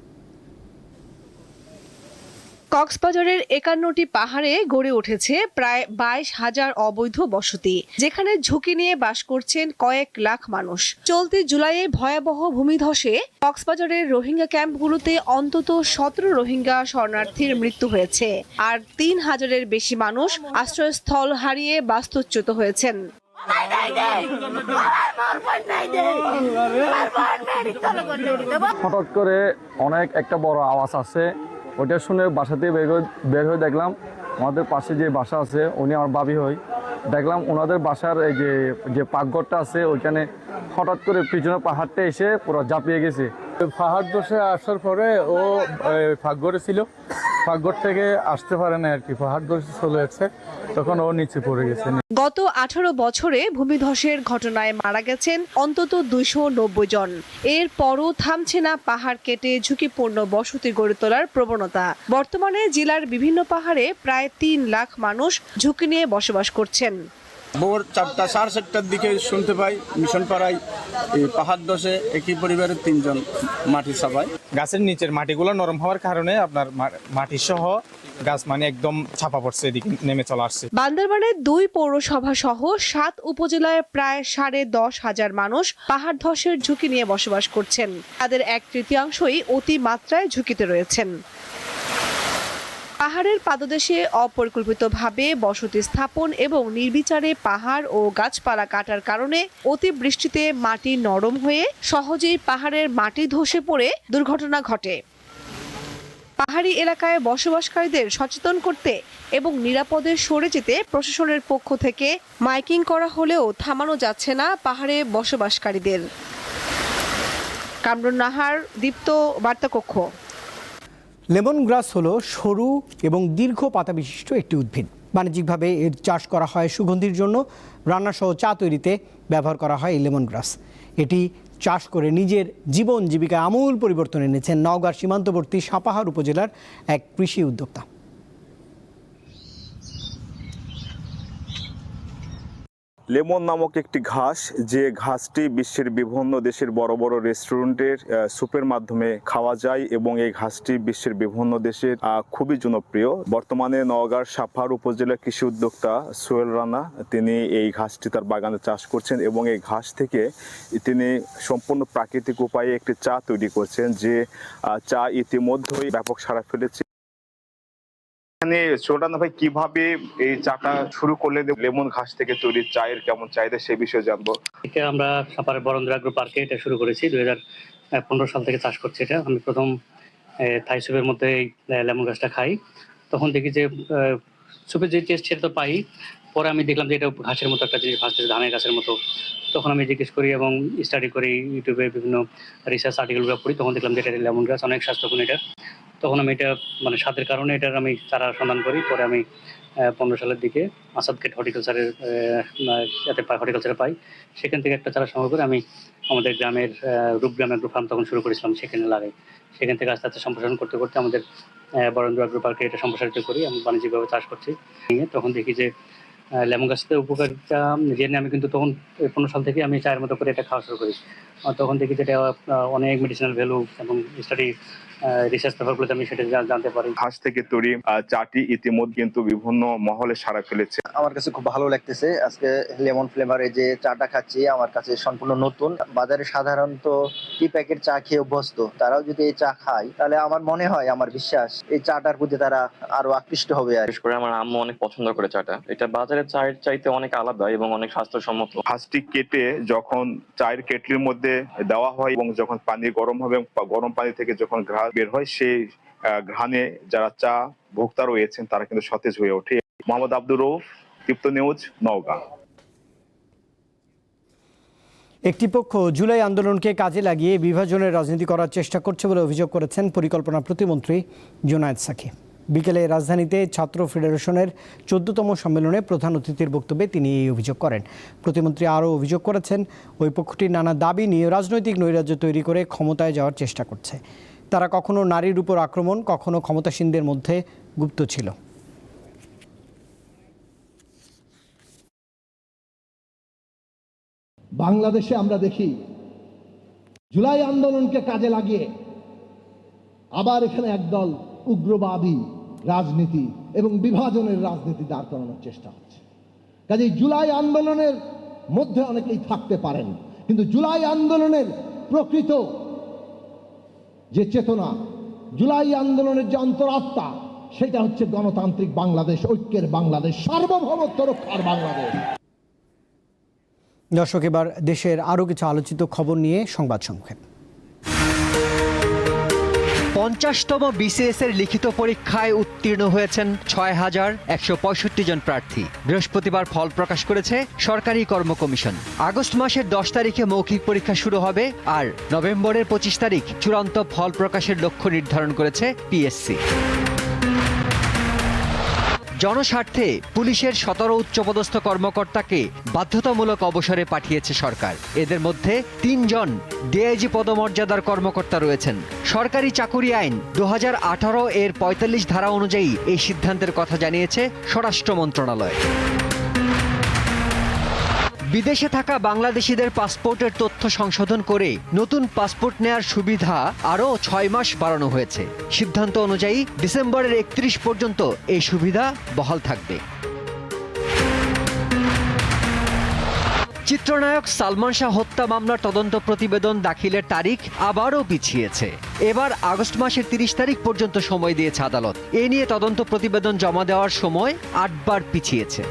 কক্সবাজারের 51টি পাহাড়ে গড়ে উঠেছে প্রায় 22,000 অবৈধ বসতি, যেখানে ঝুঁকি নিয়ে বাস করছেন কয়েক লাখ মানুষ। চলতি জুলাইয়ে ভয়াবহ ভূমিধসে কক্সবাজারের রোহিঙ্গা ক্যাম্পগুলোতে অন্তত 17 রোহিঙ্গা শরণার্থীর মৃত্যু হয়েছে, আর 3000-এর বেশি মানুষ আশ্রয়স্থল হারিয়ে বাস্তুচ্যুত হয়েছেন। হঠাৎ করে অনেক একটা বড় আওয়াজ আছে, ওটা শুনে বাসা থেকে বের হয়ে দেখলাম আমাদের পাশে যে বাসা আছে, উনি আমার ভাবি হয়। দেখলাম ওনাদের বাসার এই যে পাকঘরটা আছে ওইখানে হঠাৎ করে পিছনে পাহাড়টা এসে পুরো ঝাঁপিয়ে গেছে। পাহাড় ধসে আসার পরে ও পাকঘরে ছিল, পাকঘর থেকে আসতে পারে না আর কি, পাহাড় ধসে চলে যাচ্ছে, তখন ও নিচে পড়ে গেছে। গত 18 বছরে ভূমিধসের ঘটনায় মারা গেছেন অন্তত 290 জন। এরপরও থামছে না পাহাড় কেটে ঝুঁকিপূর্ণ বসতি গড়ে তোলার প্রবণতা। বর্তমানে জেলার বিভিন্ন পাহাড়ে প্রায় 3 লাখ মানুষ ঝুঁকি নিয়ে বসবাস করছেন। ভোর 4টা, 4:30টার দিকে শুনতে পাই মিশন পাড়ায় এই পাহাড় ধসে একই পরিবারের 3 জন মাটি চাপায়। গাছের নিচের মাটিগুলো নরম হওয়ার কারণে আপনার মাটি সহ গাছ একদম চাপা পড়ছে, এদিকে নেমে চলে আসছে। বান্দরবানের 2 পৌরসভা সহ 7 উপজেলায় প্রায় 10,500 মানুষ পাহাড় ধসের ঝুঁকি নিয়ে বসবাস করছেন। তাদের 1/3 অতি মাত্রায় ঝুঁকিতে রয়েছেন। পাহাড়ের পাদদেশে অপরিকল্পিতভাবে বসতি স্থাপন এবং নির্বিচারে পাহাড় ও গাছপালা কাটার কারণে অতিবৃষ্টিতে মাটি নরম হয়ে সহজেই পাহাড়ের মাটি ধসে পড়ে দুর্ঘটনা ঘটে। পাহাড়ি এলাকায় বসবাসকারীদের সচেতন করতে এবং নিরাপদে সরে যেতে প্রশাসনের পক্ষ থেকে মাইকিং করা হলেও থামানো যাচ্ছে না পাহাড়ে বসবাসকারীদের। কামরুন নাহার, দীপ্ত বার্তাকক্ষ। লেমন গ্রাস হলো সরু এবং দীর্ঘ পাতা বিশিষ্ট একটি উদ্ভিদ। বাণিজ্যিকভাবে এর চাষ করা হয় সুগন্ধির জন্য, রান্নাসহ চা তৈরিতে ব্যবহার করা হয় এই লেমন গ্রাস। এটি চাষ করে নিজের জীবন জীবিকায় আমূল পরিবর্তন এনেছেন নওগাঁর সীমান্তবর্তী সাপাহার উপজেলার এক কৃষি উদ্যোক্তা। লেমন নামক একটি ঘাস, যে ঘাসটি বিশ্বের বিভিন্ন দেশের বড় বড় রেস্টুরেন্টের স্যুপের মাধ্যমে খাওয়া যায় এবং এই ঘাসটি বিশ্বের বিভিন্ন দেশের খুবই জনপ্রিয়। বর্তমানে নওগাঁর সাপাহার উপজেলার কৃষি উদ্যোক্তা সোহেল রানা তিনি এই ঘাসটি তার বাগানে চাষ করছেন এবং এই ঘাস থেকে তিনি সম্পূর্ণ প্রাকৃতিক উপায়ে একটি চা তৈরি করছেন, যে চা ইতিমধ্যেই ব্যাপক সাড়া ফেলেছে। এখানে সোহেল ভাই কিভাবে এই চাটা শুরু করলেন, লেমন ঘাস থেকে তৈরি চায়ের কেমন চাহিদা সেই বিষয়ে জানবো। এটা আমরা সাপাহার বরেন্দ্র অ্যাগ্রো পার্কে এটা শুরু করেছি 2015 সাল থেকে চাষ করছি। এটা আমি প্রথম থাই স্যুপের মধ্যে এই লেমন ঘাসটা খাই, তখন দেখি যে স্যুপের যে টেস্ট সেটা তো পাই, পরে আমি দেখলাম যে এটা ঘাসের মতো একটা জিনিস, ভাসতেছে ধানের ঘাসের মতো। তখন আমি জিজ্ঞেস করি এবং স্টাডি করি, ইউটিউবে বিভিন্ন রিসার্চ আর্টিকেলগুলো পড়ি, তখন দেখলাম যে এটা লেমন ঘাস অনেক স্বাস্থ্যগুণ এটা। তখন আমি এটা মানে স্বাদের কারণে এটার আমি চারা সন্ধান করি। পরে আমি 15 সালের দিকে আসাদ গেট হর্টিকালচারের হর্টিকালচারে পাই, সেখান থেকে একটা চারা সংগ্রহ করে আমি আমাদের গ্রামের রূপগ্রাম অ্যাগ্রো ফার্ম তখন শুরু করেছিলাম, সেখানে লাগাই। সেখান থেকে আস্তে আস্তে সম্প্রসারণ করতে করতে আমাদের বরেন্দ্র অ্যাগ্রো পার্কে এটা সম্প্রসারিত করি, আমি বাণিজ্যিকভাবে চাষ করছি। তখন দেখি যে লেমন গাছের উপকারিতা জেনে আমি কিন্তু তখন 15 সাল থেকে আমি চায়ের মতো করে এটা খাওয়া শুরু করি। তখন দেখি যে এটা অনেক মেডিসিনাল ভ্যালু এবং স্টাডি রিসার্চ পেপারগুলোতে আমি সেটা জানতে পারি। ঘাস থেকে তৈরি চাটি ইতিমধ্যে কিন্তু বিভিন্ন মহলে সাড়া ফেলেছে। আমার কাছে খুব ভালো লাগতেছে। আজকে লেমন ফ্লেভারে যে চাটা খাচ্ছি আমার কাছে সম্পূর্ণ নতুন। বাজারে সাধারণত টি প্যাকেট চা খেয়ে অভ্যস্ত, তারাও যদি এই চা খায় তাহলে আমার মনে হয়, আমার বিশ্বাস এই চাটার প্রতি তারা আরো আকৃষ্ট হবে। আর বিশেষ করে আমার আম্মু অনেক পছন্দ করে চাটা, এটা বাজারের চায়ের চাইতে অনেক আলাদা এবং অনেক স্বাস্থ্যসম্মত। ঘাসটি কেটে যখন চায়ের কেটলির মধ্যে দেওয়া হয় এবং যখন পানি গরম হবে, গরম পানি থেকে যখন ঘ্রাণ বের হয়, সেই ঘ্রাণে যারা চা ভোক্তা রয়েছেন তারা কিন্তু সতেজ হয়ে ওঠে। মোহাম্মদ আব্দুর রউফ, দীপ্ত নিউজ, নওগাঁ। একটি পক্ষ জুলাই আন্দোলনকে কাজে লাগিয়ে বিভাজনের রাজনীতি করার চেষ্টা করছে বলে অভিযোগ করেছেন পরিকল্পনা প্রতিমন্ত্রী জুনায়েদ সাকি। বিকেলে রাজধানীতে ছাত্র ফেডারেশনের 14তম সম্মেলনে প্রধান অতিথির বক্তব্যে তিনি এই অভিযোগ করেন। প্রতিমন্ত্রী আরও অভিযোগ করেছেন, ওই পক্ষটির নানা দাবি নিয়ে রাজনৈতিক নৈরাজ্য তৈরি করে ক্ষমতায় যাওয়ার চেষ্টা করছে। তারা কখনো নারীর উপর আক্রমণ, কখনো ক্ষমতাসীনদের মধ্যে গুপ্ত ছিল। বাংলাদেশে আমরা দেখি জুলাই আন্দোলনকে কাজে লাগিয়ে আবার এখানে একদল উগ্রবাদী রাজনীতি এবং বিভাজনের রাজনীতি দাঁড় করানোর চেষ্টা হচ্ছে। কাজেই জুলাই আন্দোলনের মধ্যে অনেকেই থাকতে পারেন, কিন্তু জুলাই আন্দোলনের প্রকৃত যে চেতনা, জুলাই আন্দোলনের যে অন্তরাত্মা, সেটা হচ্ছে গণতান্ত্রিক বাংলাদেশ, ঐক্যের বাংলাদেশ, সার্বভৌমত্ব রক্ষার বাংলাদেশ। দর্শক, এবার দেশের আরও কিছু আলোচিত খবর নিয়ে সংবাদ সংক্ষেপ। 50তম BCS এর লিখিত পরীক্ষায় উত্তীর্ণ হয়েছেন 6165 জন প্রার্থী। বৃহস্পতিবার ফল প্রকাশ করেছে সরকারি কর্ম কমিশন। আগস্ট মাসের 10 তারিখে মৌখিক পরীক্ষা শুরু হবে, আর নভেম্বরের 25 তারিখ চূড়ান্ত ফল প্রকাশের লক্ষ্য নির্ধারণ করেছে PSC। জনস্বার্থে পুলিশের 17 উচ্চপদস্থ কর্মকর্তাকে বাধ্যতামূলক অবসরে পাঠিয়েছে সরকার। এদের মধ্যে 3 জন DIG পদমর্যাদার কর্মকর্তা রয়েছেন। সরকারি চাকুরি আইন 2018 এর 45 ধারা অনুযায়ী এই সিদ্ধান্তের কথা জানিয়েছে স্বরাষ্ট্র মন্ত্রণালয়। বিদেশে থাকা বাংলাদেশিদের পাসপোর্টের তথ্য সংশোধন করে নতুন পাসপোর্ট নেয়ার সুবিধা আরও 6 মাস বাড়ানো হয়েছে। সিদ্ধান্ত অনুযায়ী ডিসেম্বরের 31 পর্যন্ত এই সুবিধা বহাল থাকবে। চিত্রনায়ক সালমান শাহ হত্যা মামলার তদন্ত প্রতিবেদন দাখিলের তারিখ আবারও পিছিয়েছে। এবার আগস্ট মাসের 30 তারিখ পর্যন্ত সময় দিয়েছে আদালত। এ নিয়ে তদন্ত প্রতিবেদন জমা দেওয়ার সময় 8 বার পিছিয়েছে।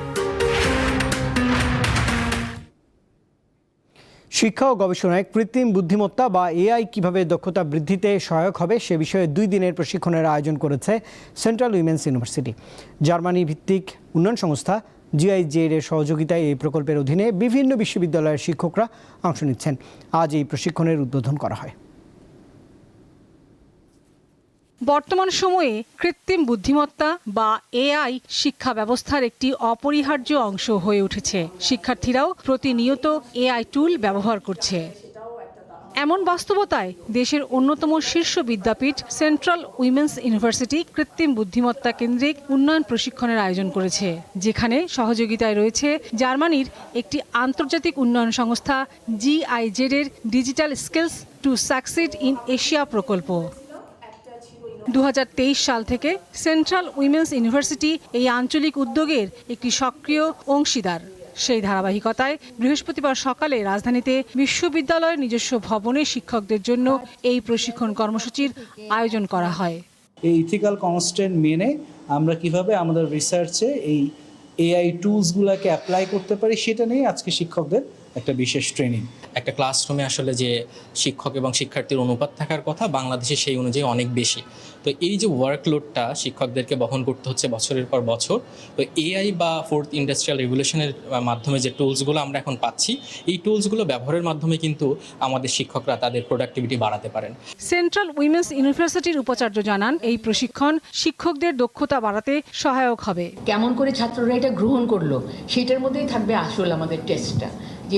শিক্ষা ও গবেষণায় কৃত্রিম বুদ্ধিমত্তা বা AI কিভাবে দক্ষতা বৃদ্ধিতে সহায়ক হবে সে বিষয়ে 2 দিনের প্রশিক্ষণের আয়োজন করেছে সেন্ট্রাল উইমেন্স ইউনিভার্সিটি। জার্মানি ভিত্তিক উন্নয়ন সংস্থা GIZ এর সহযোগিতায় এই প্রকল্পের অধীনে বিভিন্ন বিশ্ববিদ্যালয়ের শিক্ষকরা অংশ নিচ্ছেন। আজ এই প্রশিক্ষণের উদ্বোধন করা হয়। বর্তমান সময়ে কৃত্রিম বুদ্ধিমত্তা বা এআই শিক্ষা ব্যবস্থার একটি অপরিহার্য অংশ হয়ে উঠেছে। শিক্ষার্থীরাও প্রতিনিয়ত এআই টুল ব্যবহার করছে। এমন বাস্তবতায় দেশের অন্যতম শীর্ষ বিদ্যাপীঠ সেন্ট্রাল উইমেন্স ইউনিভার্সিটি কৃত্রিম বুদ্ধিমত্তা কেন্দ্রিক উন্নয়ন প্রশিক্ষণের আয়োজন করেছে, যেখানে সহযোগিতায় রয়েছে জার্মানির একটি আন্তর্জাতিক উন্নয়ন সংস্থা GIZ এর digital skills to succeed in Asia প্রকল্প। 2023 সাল থেকে সেন্ট্রাল উইমেন্স ইউনিভার্সিটি এই আঞ্চলিক উদ্যোগের একটি সক্রিয় অংশীদার। সেই ধারাবাহিকতায় বৃহস্পতিবার সকালে রাজধানীতে বিশ্ববিদ্যালয়ের নিজস্ব ভবনে শিক্ষকদের জন্য এই প্রশিক্ষণ কর্মসূচির আয়োজন করা হয়। এই ইথিক্যাল কনস্ট্যান্ট মেনে আমরা কিভাবে আমাদের রিসার্চে এই এআই টুলসগুলোকে অ্যাপ্লাই করতে পারি সেটা নিয়ে আজকে শিক্ষকদের একটা বিশেষ ট্রেনিং। একটা ক্লাসরুমে আসলে যে শিক্ষক এবং শিক্ষার্থীর অনুপাত থাকার কথা বাংলাদেশে সেই অনুযায়ী অনেক বেশি। তো এই যে ওয়ার্কলোডটা শিক্ষকদেরকে বহন করতে হচ্ছে বছরের পর বছর, তো এআই বা ফোর্থ ইন্ডাস্ট্রিয়াল রেভলিউশনের মাধ্যমে যে টুলসগুলো আমরা এখন পাচ্ছি, এই টুলসগুলো ব্যবহারের মাধ্যমে কিন্তু আমাদের শিক্ষকরা তাদের প্রোডাক্টিভিটি বাড়াতে পারেন। সেন্ট্রাল উইমেন্স ইউনিভার্সিটির উপাচার্য জানান, এই প্রশিক্ষণ শিক্ষকদের দক্ষতা বাড়াতে সহায়ক হবে। কেমন করে ছাত্ররা এটা গ্রহণ করলো সেটার মধ্যেই থাকবে আসল আমাদের টেস্টটা।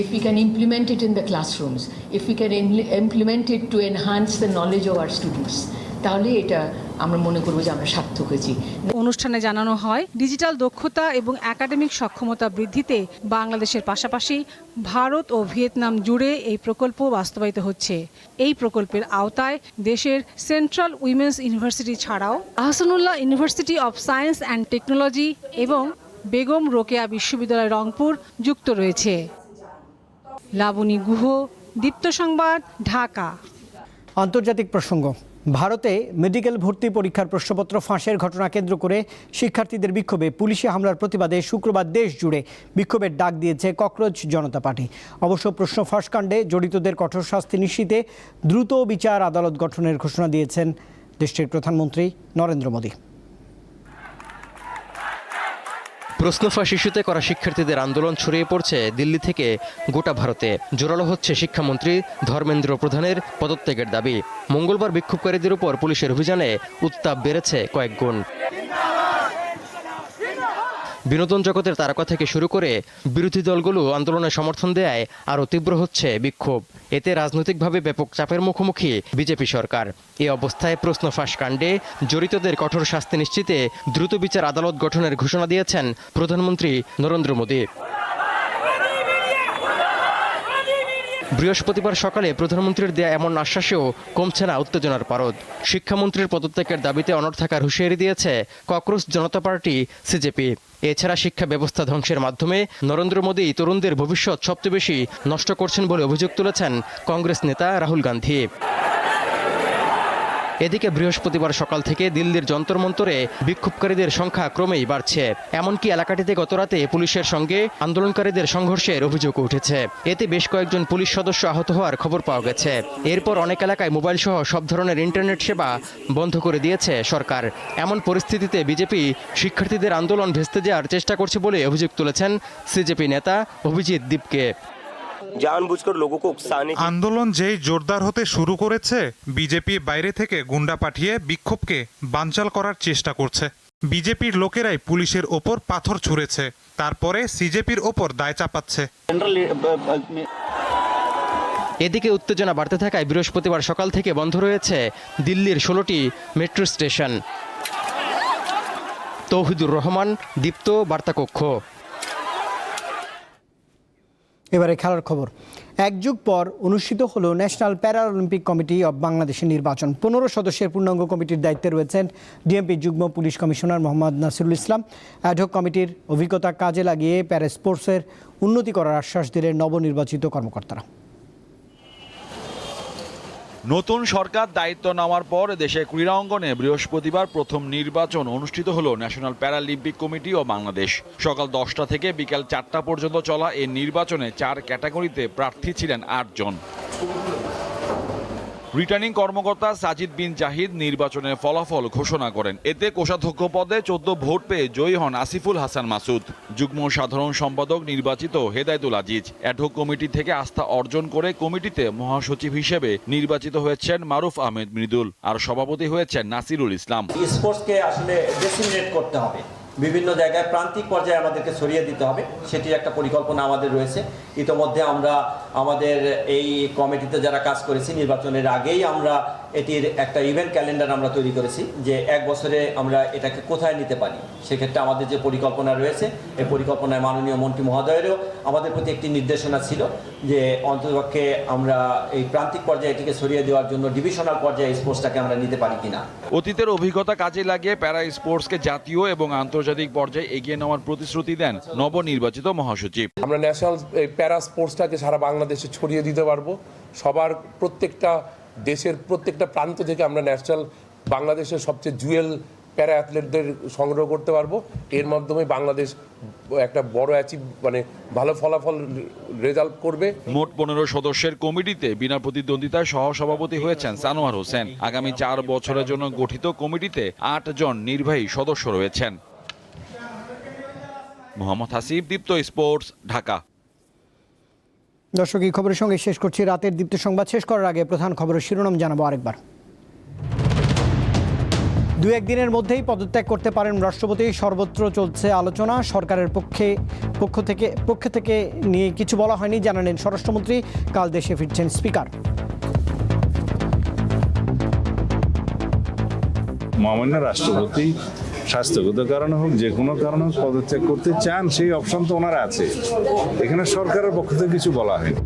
If we can implement it in the classrooms, if we can implement it to enhance the knowledge of our students, তাহলে এটা আমরা মনে করব যে আমরা সার্থক হয়েছি। অনুষ্ঠানে জানানো হয়, ডিজিটাল দক্ষতা এবং একাডেমিক সক্ষমতা বৃদ্ধিতে বাংলাদেশের পাশাপাশি ভারত ও ভিয়েতনাম জুড়ে এই প্রকল্প বাস্তবায়িত হচ্ছে। এই প্রকল্পের আওতায় দেশের সেন্ট্রাল উইমেন্স ইউনিভার্সিটি ছাড়াও Ahsanullah university of science and technology এবং বেগম রোকেয়া বিশ্ববিদ্যালয় রংপুর যুক্ত রয়েছে। লাবণী গুহ, দীপ্ত সংবাদ, ঢাকা। আন্তর্জাতিক প্রসঙ্গ। ভারতে মেডিকেল ভর্তি পরীক্ষার প্রশ্নপত্র ফাঁসের ঘটনা কেন্দ্র করে শিক্ষার্থীদের বিক্ষোভে পুলিশি হামলার প্রতিবাদে শুক্রবার দেশ জুড়ে বিক্ষোভের ডাক দিয়েছে ককরোচ জনতা পার্টি। অবশ্য প্রশ্ন ফাঁস কাণ্ডে জড়িতদের কঠোর শাস্তি নিশ্চিতে দ্রুত বিচার আদালত গঠনের ঘোষণা দিয়েছেন দেশটির প্রধানমন্ত্রী নরেন্দ্র মোদী। প্রশ্ন ফাঁস ইস্যুতে করা শিক্ষার্থীদের আন্দোলন ছড়িয়ে পড়ছে দিল্লি থেকে গোটা ভারতে। জোরালো হচ্ছে শিক্ষামন্ত্রী ধর্মেন্দ্র প্রধানের পদত্যাগের দাবি। মঙ্গলবার বিক্ষোভকারীদের উপর পুলিশের অভিযানে উত্তাপ বেড়েছে কয়েক গুণ। বিনোদন জগতের তারকা থেকে শুরু করে বিরোধী দলগুলো আন্দোলনে সমর্থন দেয় আরও তীব্র হচ্ছে বিক্ষোভ। এতে রাজনৈতিকভাবে ব্যাপক চাপের মুখোমুখি বিজেপি সরকার। এ অবস্থায় প্রশ্ন ফাঁস কাণ্ডে জড়িতদের কঠোর শাস্তি নিশ্চিতে দ্রুত বিচার আদালত গঠনের ঘোষণা দিয়েছেন প্রধানমন্ত্রী নরেন্দ্র মোদী। বৃহস্পতিবার সকালে প্রধানমন্ত্রীর দেয়া এমন আশ্বাসেও কমছে না উত্তেজনার পারদ। শিক্ষামন্ত্রীর পদত্যাগের দাবিতে অনড় থাকার হুঁশিয়ারি দিয়েছে ককরোচ জনতা পার্টি সিজেপি। এছাড়া শিক্ষা ব্যবস্থা ধ্বংসের মাধ্যমে নরেন্দ্র মোদী তরুণদের ভবিষ্যৎ সবচেয়ে বেশি নষ্ট করছেন বলে অভিযোগ তুলেছেন কংগ্রেস নেতা রাহুল গান্ধী। এদিকে বৃহস্পতিবার সকাল থেকে দিল্লির যন্তর মন্তরে বিক্ষোভকারীদের সংখ্যা ক্রমেই বাড়ছে। এমনকি এলাকাটিতে গতরাতে পুলিশের সঙ্গে আন্দোলনকারীদের সংঘর্ষের অভিযোগ উঠেছে। এতে বেশ কয়েকজন পুলিশ সদস্য আহত হওয়ার খবর পাওয়া গেছে। এরপর অনেক এলাকায় মোবাইল সহ সব ধরনের ইন্টারনেট সেবা বন্ধ করে দিয়েছে সরকার। এমন পরিস্থিতিতে বিজেপি শিক্ষার্থীদের আন্দোলন ভেস্তে দেওয়ার চেষ্টা করছে বলে অভিযোগ তুলেছেন সিজেপি নেতা অভিজিৎ দীপকে। আন্দোলন যেই জোরদার হতে শুরু করেছে, বিজেপি বাইরে থেকে গুন্ডা পাঠিয়ে বিক্ষোভকে বানচাল করার চেষ্টা করছে। বিজেপির লোকেরাই পুলিশের ওপর পাথর ছুঁড়েছে, তারপরে সিজেপির ওপর দায় চাপাচ্ছে। এদিকে উত্তেজনা বাড়তে থাকায় বৃহস্পতিবার সকাল থেকে বন্ধ রয়েছে দিল্লির 16টি মেট্রো স্টেশন। তৌহিদুর রহমান, দীপ্ত, বার্তাকক্ষ। এবারে খেলার খবর। এক যুগ পর অনুষ্ঠিত হলো ন্যাশনাল প্যারা অলিম্পিক কমিটি অব বাংলাদেশের নির্বাচন। 15 সদস্যের পূর্ণাঙ্গ কমিটির দায়িত্বে রয়েছেন ডিএমপি যুগ্ম পুলিশ কমিশনার মোহাম্মদ নাসিরুল ইসলাম। অ্যাডহক কমিটির অভিজ্ঞতা কাজে লাগিয়ে প্যারা স্পোর্টসের উন্নতি করার আশ্বাস দিলেন নবনির্বাচিত কর্মকর্তারা। নতুন সরকার দায়িত্ব নেওয়ার পর দেশের ক্রীড়া অঙ্গনে বৃহস্পতিবার প্রথম নির্বাচন অনুষ্ঠিত হলো ন্যাশনাল প্যারালিম্পিক কমিটি ও বাংলাদেশ। সকাল 10টা থেকে বিকাল 4টা পর্যন্ত চলা এই নির্বাচনে 4 ক্যাটাগরিতে প্রার্থী ছিলেন 8 জন। রিটার্নিং কর্মকর্তা সাজিদ বিন জাহিদ নির্বাচনের ফলাফল ঘোষণা করেন। এতে কোষাধ্যক্ষ পদে 14 ভোট পেয়ে জয়ী হন আসিফুল হাসান মাসুদ। যুগ্ম সাধারণ সম্পাদক নির্বাচিত হেদায়েতুল আজিজ। অ্যাডহক কমিটি থেকে আস্থা অর্জন করে কমিটিতে মহাসচিব হিসেবে নির্বাচিত হয়েছেন মারুফ আহমেদ মৃদুল, আর সভাপতি হয়েছেন নাসিরুল ইসলাম। স্পোর্টসকে আসলে ডিসিমিনেট করতে হবে, বিভিন্ন জায়গায় প্রান্তিক পর্যায়ে আমাদেরকে ছড়িয়ে দিতে হবে, সেটির একটা পরিকল্পনা আমাদের রয়েছে। ইতোমধ্যে আমরা আমাদের এই কমিটিতে যারা কাজ করেছি নির্বাচনের আগেই আমরা এটির একটা ইভেন্ট ক্যালেন্ডার আমরা তৈরি করেছি যে এক বছরে আমরা এটাকে কোথায় নিতে পারি। সেক্ষেত্রে আমাদের যে পরিকল্পনা রয়েছে এই পরিকল্পনায় মাননীয় মন্ত্রী মহোদয়েরও আমাদের প্রতি একটি নির্দেশনা ছিল যে অন্ততপক্ষে আমরা এই প্রান্তিক পর্যায়ে এটিকে ছড়িয়ে দেওয়ার জন্য ডিভিশনাল পর্যায়ে স্পোর্টসটাকে আমরা নিতে পারি কিনা। অতীতের অভিজ্ঞতা কাজে লাগিয়ে প্যারা স্পোর্টসকে জাতীয় এবং আন্তর্জাতিক পর্যায়ে এগিয়ে নেওয়ার প্রতিশ্রুতি দেন নবনির্বাচিত মহাসচিব। আমরা ন্যাশনাল প্যারা স্পোর্টসটাকে সারা বাংলাদেশে ছড়িয়ে দিতে পারবো। সবার দেশের প্রত্যেকটা প্রান্ত থেকে আমরা ন্যাশনাল বাংলাদেশের সবচেয়ে জুয়েল প্যারা অ্যাথলেটদের সংগ্রহ করতে পারবো। এর মাধ্যমে বাংলাদেশ একটা বড় ভালো ফলাফল রেজাল্ট করবে। মোট 15 সদস্যের কমিটিতে বিনা প্রতিদ্বন্দ্বিতায় সহসভাপতি হয়েছেন সানোয়ার হোসেন। আগামী 4 বছরের জন্য গঠিত কমিটিতে 8 জন নির্বাহী সদস্য রয়েছেন। মোহাম্মদ হাসিব, দীপ্ত স্পোর্টস, ঢাকা। দর্শক, এই খবরের সঙ্গে শেষ করছি রাতের দীপ্ত সংবাদ। শেষ করার আগে প্রধান খবরের শিরোনাম জানাবো আরেকবার। 2-1 দিনের মধ্যেই পদত্যাগ করতে পারেন রাষ্ট্রপতি, সর্বত্র চলছে আলোচনা। সরকারের পক্ষ থেকে নিয়ে কিছু বলা হয়নি জানালেন স্বরাষ্ট্রমন্ত্রী। কাল দেশে ফিরছেন স্পিকার। মহামান্য রাষ্ট্রপতি স্বাস্থ্যগত কারণে হোক যে কোনো কারণে হোক পদত্যাগ করতে চান, সেই অপশন তো ওনারা আছে। এখানে সরকারের পক্ষ থেকে কিছু বলা হয়নি।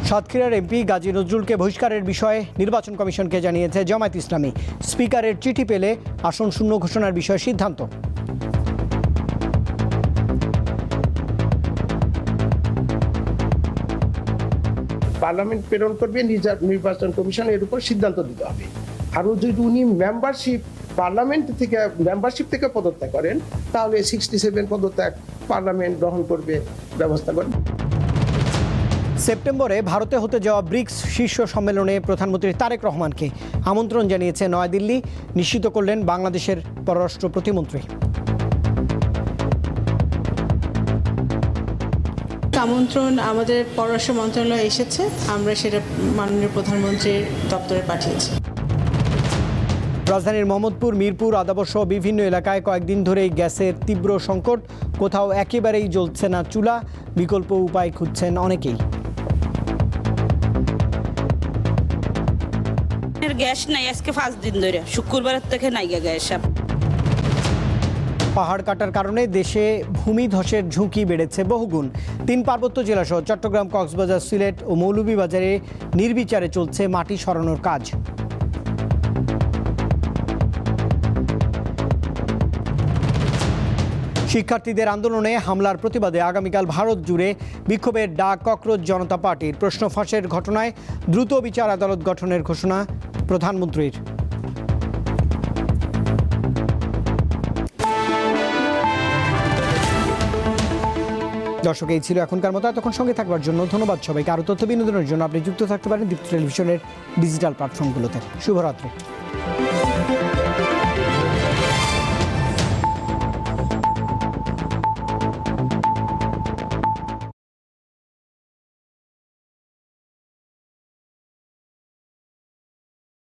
সাতক্ষীরার এমপি গাজী নজরুলকে বহিষ্কারের বিষয়ে নির্বাচন কমিশনকে জানিয়েছে জামায়াত ইসলামী। স্পিকারের চিঠি পেলে আসন শূন্য ঘোষণার বিষয়ে সিদ্ধান্ত। পার্লামেন্ট প্রেরণ করবে, নির্বাচন কমিশন এর উপর সিদ্ধান্ত দিতে হবে। আরও যদি উনি মেম্বারশিপ থেকে পদত্যাগ করেন তাহলে 67 পদত্যাগ পার্লামেন্ট গ্রহণ করবে, ব্যবস্থা করবে। সেপ্টেম্বরে ভারতে হতে যাওয়া ব্রিক্স শীর্ষ সম্মেলনে প্রধানমন্ত্রী তারেক রহমানকে আমন্ত্রণ জানিয়েছে নয়াদিল্লি, নিশ্চিত করলেন বাংলাদেশের পররাষ্ট্র প্রতিমন্ত্রী। আমন্ত্রণ আমাদের পররাষ্ট্র মন্ত্রণালয়ে এসেছে, আমরা সেটা মাননীয় প্রধানমন্ত্রীর দপ্তরে পাঠিয়েছি। রাজধানীর মোহাম্মদপুর, মিরপুর, আদাবর সহ বিভিন্ন এলাকায় কয়েকদিন ধরেই গ্যাসের তীব্র সংকট। কোথাও একেবারেই জ্বলছে না চুলা, বিকল্প উপায় খুঁজছেন অনেকেই। গ্যাস নাই, আজকে 5 দিন ধরে, শুক্রবারের থেকে নাই গ্যাস। পাহাড় কাটার কারণে দেশে ভূমিধসের ঝুঁকি বেড়েছে বহুগুণ। 3 পার্বত্য জেলাসহ চট্টগ্রাম, কক্সবাজার, সিলেট ও মৌলভীবাজারে নির্বিচারে চলছে মাটি সরানোর কাজ। শিক্ষার্থীদের আন্দোলনে হামলার প্রতিবাদে আগামীকাল ভারত জুড়ে বিক্ষোভের ডাক ককরোচ জনতা পার্টির। প্রশ্ন ফাঁসের ঘটনায় দ্রুত বিচার আদালত গঠনের ঘোষণা প্রধানমন্ত্রীর। দর্শক, এই ছিল এখনকার মতো। এতক্ষণ সঙ্গে থাকবার জন্য ধন্যবাদ সবাইকে। আরও তথ্য বিনোদনের জন্য আপনি যুক্ত থাকতে পারেন দীপ্ত টেলিভিশনের ডিজিটাল প্ল্যাটফর্মগুলোতে। শুভরাত্রি।